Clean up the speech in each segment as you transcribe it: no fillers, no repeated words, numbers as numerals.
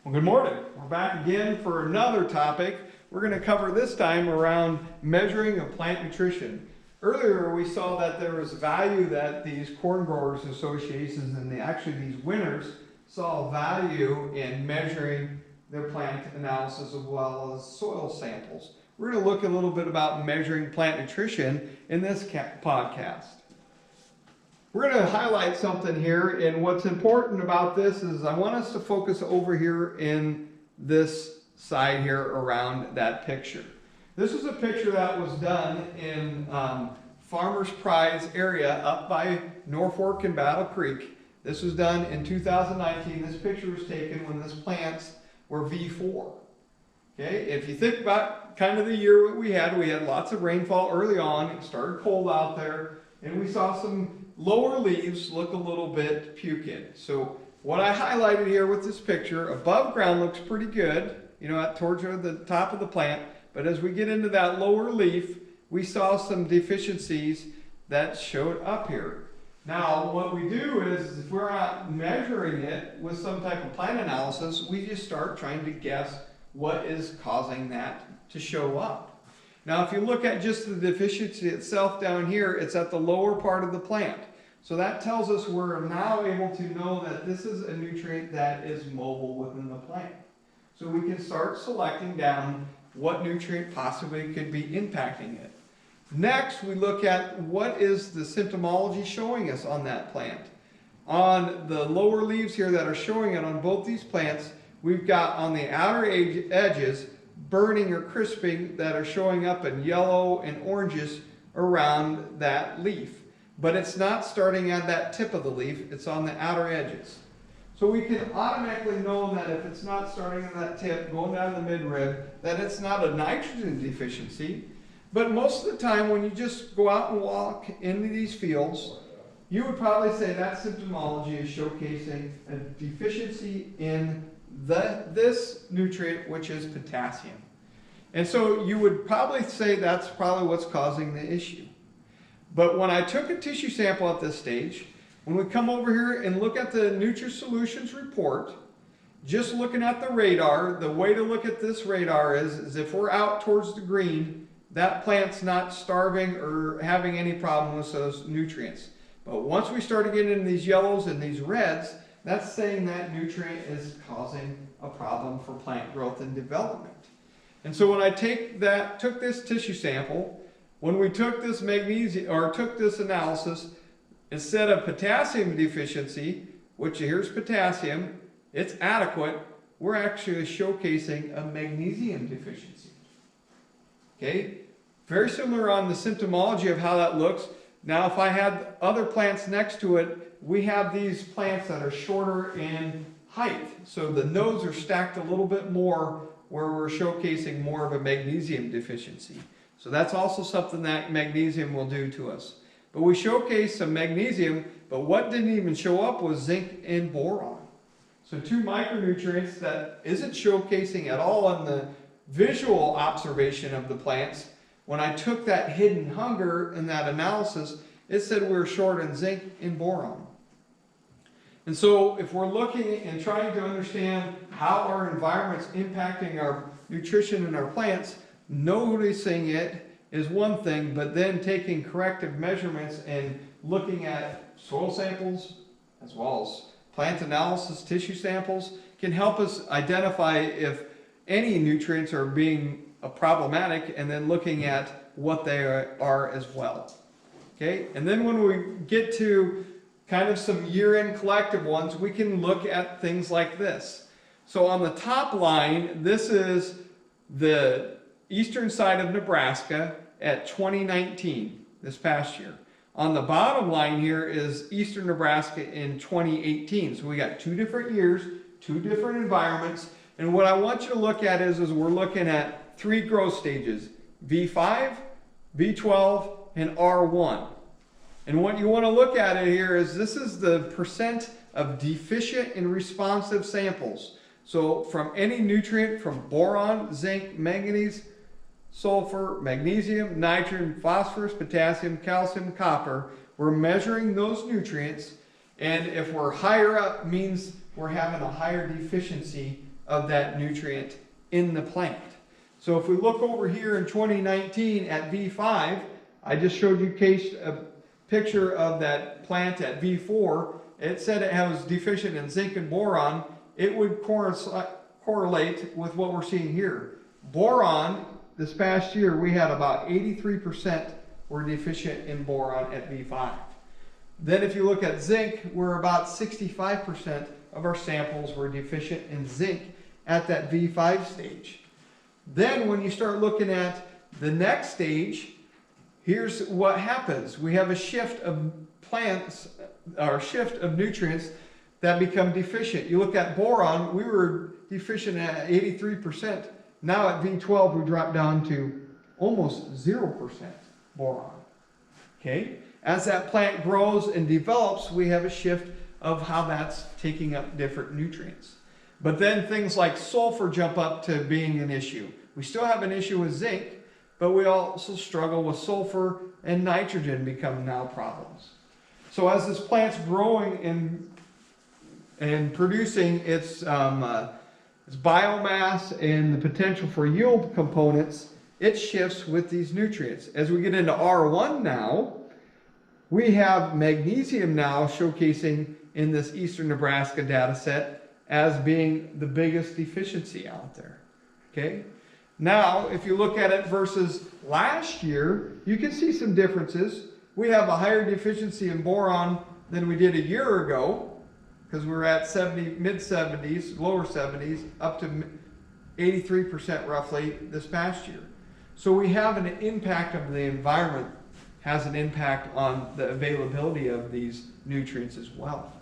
Well, good morning. We're back again for another topic. We're going to cover this time around measuring of plant nutrition. Earlier we saw that there was value that these corn growers associations and these winners saw value in measuring their plant analysis as well as soil samples. We're going to look a little bit about measuring plant nutrition in this podcast. We're going to highlight something here, and what's important about this is I want us to focus over here in this side here around that picture. This is a picture that was done in Farmers Prize area up by Norfolk and Battle Creek. This was done in 2019. This picture was taken when these plants were V4. Okay, if you think about kind of the year that we had lots of rainfall early on. It started cold out there, and we saw some lower leaves look a little bit pukid. So what I highlighted here with this picture, above ground looks pretty good, towards the top of the plant. But as we get into that lower leaf, we saw some deficiencies that showed up here. Now, what we do is, if we're not measuring it with some type of plant analysis, we just start trying to guess what is causing that to show up. Now, if you look at just the deficiency itself down here, it's at the lower part of the plant. So that tells us we're now able to know that this is a nutrient that is mobile within the plant. So we can start selecting down what nutrient possibly could be impacting it. Next, we look at what is the symptomology showing us on that plant. On the lower leaves here that are showing it on both these plants, we've got on the outer edges burning or crisping that are showing up in yellow and oranges around that leaf. But it's not starting at that tip of the leaf, it's on the outer edges. So we can automatically know that if it's not starting at that tip, going down the midrib, that it's not a nitrogen deficiency. But most of the time when you just go out and walk into these fields, you would probably say that symptomology is showcasing a deficiency in this nutrient, which is potassium. And so you would probably say that's probably what's causing the issue. But when I took a tissue sample at this stage, when we come over here and look at the NutriSolutions report, just looking at the radar, the way to look at this radar is if we're out towards the green, that plant's not starving or having any problem with those nutrients. But once we start to get into these yellows and these reds, that's saying that nutrient is causing a problem for plant growth and development. And so when I took this tissue sample, when we took this magnesium or took this analysis, instead of potassium deficiency, which here's potassium, it's adequate, we're actually showcasing a magnesium deficiency. Okay, very similar on the symptomology of how that looks. Now, if I had other plants next to it, we have these plants that are shorter in height. So the nodes are stacked a little bit more where we're showcasing more of a magnesium deficiency. So that's also something that magnesium will do to us. But we showcased some magnesium, but what didn't even show up was zinc and boron. So two micronutrients that isn't showcasing at all in the visual observation of the plants. When I took that hidden hunger in that analysis, it said we were short in zinc and boron. And so if we're looking and trying to understand how our environment's impacting our nutrition in our plants, noticing it is one thing, but then taking corrective measurements and looking at soil samples as well as plant analysis, tissue samples, can help us identify if any nutrients are being problematic, and then looking at what they are as well. Okay, and then when we get to kind of some year-end collective ones, we can look at things like this. So on the top line, this is the eastern side of Nebraska at 2019, this past year. On the bottom line here is eastern Nebraska in 2018. So we got 2 different years, 2 different environments. And what I want you to look at is we're looking at 3 growth stages, V5, V12, and R1. And what you want to look at it here is this is the percent of deficient and responsive samples. So from any nutrient from boron, zinc, manganese, sulfur, magnesium, nitrogen, phosphorus, potassium, calcium, copper, we're measuring those nutrients, and if we're higher up means we're having a higher deficiency of that nutrient in the plant. So if we look over here in 2019 at V5, I just showed you a picture of that plant at V4. It said it was deficient in zinc and boron. It would correlate with what we're seeing here. Boron, this past year, we had about 83% were deficient in boron at V5. Then if you look at zinc, we're about 65% of our samples were deficient in zinc at that V5 stage. Then when you start looking at the next stage, here's what happens. We have a shift of plants, or shift of nutrients that become deficient. You look at boron, we were deficient at 83%. Now at V12, we drop down to almost 0% boron. Okay? As that plant grows and develops, we have a shift of how that's taking up different nutrients. But then things like sulfur jump up to being an issue. We still have an issue with zinc, but we also struggle with sulfur, and nitrogen become now problems. So as this plant's growing and producing its biomass and the potential for yield components, it shifts with these nutrients. As we get into R1 now, we have magnesium now showcasing in this Eastern Nebraska data set as being the biggest deficiency out there. Okay? Now, if you look at it versus last year, you can see some differences. We have a higher deficiency in boron than we did a year ago, because we were at mid-70s, lower 70s, up to 83% roughly this past year. So we have an impact of the environment, has an impact on the availability of these nutrients as well.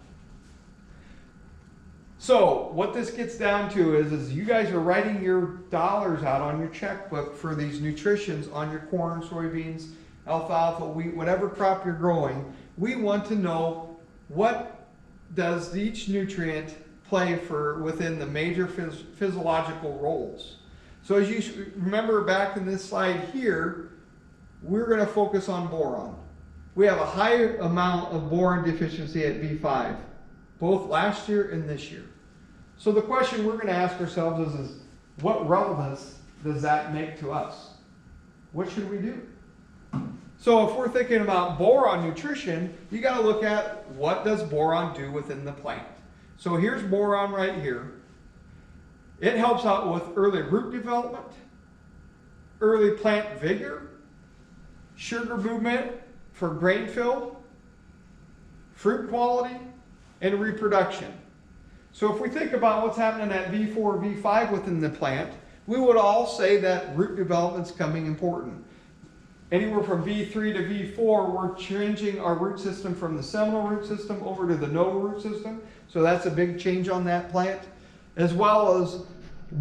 So what this gets down to is you guys are writing your dollars out on your checkbook for these nutritions on your corn, soybeans, alfalfa, wheat, whatever crop you're growing. We want to know what does each nutrient play for within the major physiological roles. So as you remember back in this slide here, we're going to focus on boron. We have a high amount of boron deficiency at V5, both last year and this year. So the question we're going to ask ourselves is what relevance does that make to us? What should we do? So if we're thinking about boron nutrition, you got to look at what does boron do within the plant. So here's boron right here. It helps out with early root development, early plant vigor, sugar movement for grain fill, fruit quality, and reproduction. So if we think about what's happening at V4, V5 within the plant, we would all say that root development's coming important. Anywhere from V3 to V4, we're changing our root system from the seminal root system over to the nodal root system. So that's a big change on that plant. As well as,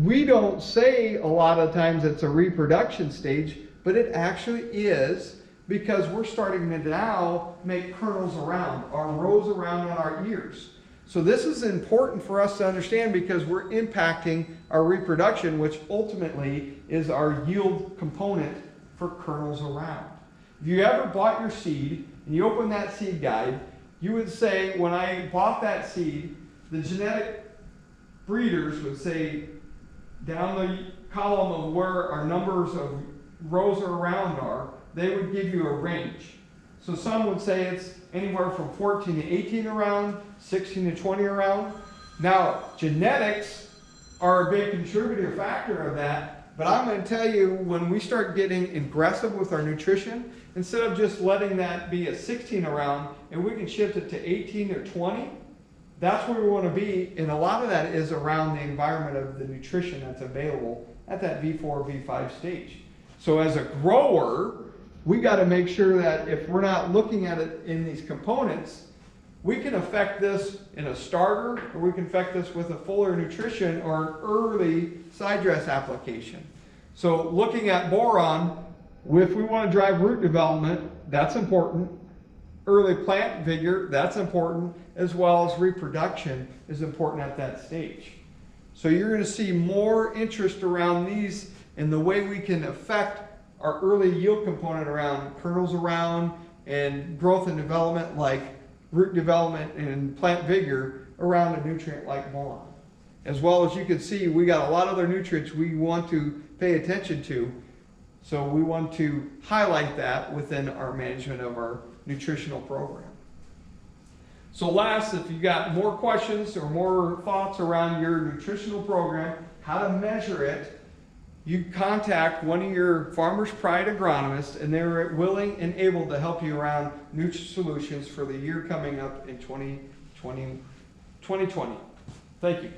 we don't say a lot of times it's a reproduction stage, but it actually is, because we're starting to now make kernels around, our rows around on our ears. So this is important for us to understand because we're impacting our reproduction, which ultimately is our yield component for kernels around. If you ever bought your seed and you open that seed guide, you would say, when I bought that seed, the genetic breeders would say down the column of where our numbers of rows around are, they would give you a range. So some would say it's anywhere from 14 to 18 around, 16 to 20 around. Now, genetics are a big contributor factor of that, but I'm going to tell you, when we start getting aggressive with our nutrition, instead of just letting that be a 16 around, and we can shift it to 18 or 20, that's where we want to be, and a lot of that is around the environment of the nutrition that's available at that V4, V5 stage. So as a grower, we got to make sure that if we're not looking at it in these components, we can affect this in a starter, or we can affect this with a fuller nutrition or an early side dress application. So looking at boron, if we want to drive root development, that's important. Early plant vigor, that's important, as well as reproduction is important at that stage. So you're going to see more interest around these and the way we can affect our early yield component around kernels around and growth and development, like root development and plant vigor around a nutrient like boron. as well as you can see, we got a lot of other nutrients we want to pay attention to. So we want to highlight that within our management of our nutritional program. So last, if you got more questions or more thoughts around your nutritional program, how to measure it, you contact one of your Farmers Pride agronomists, and they're willing and able to help you around NutriSolutions for the year coming up in 2020. Thank you.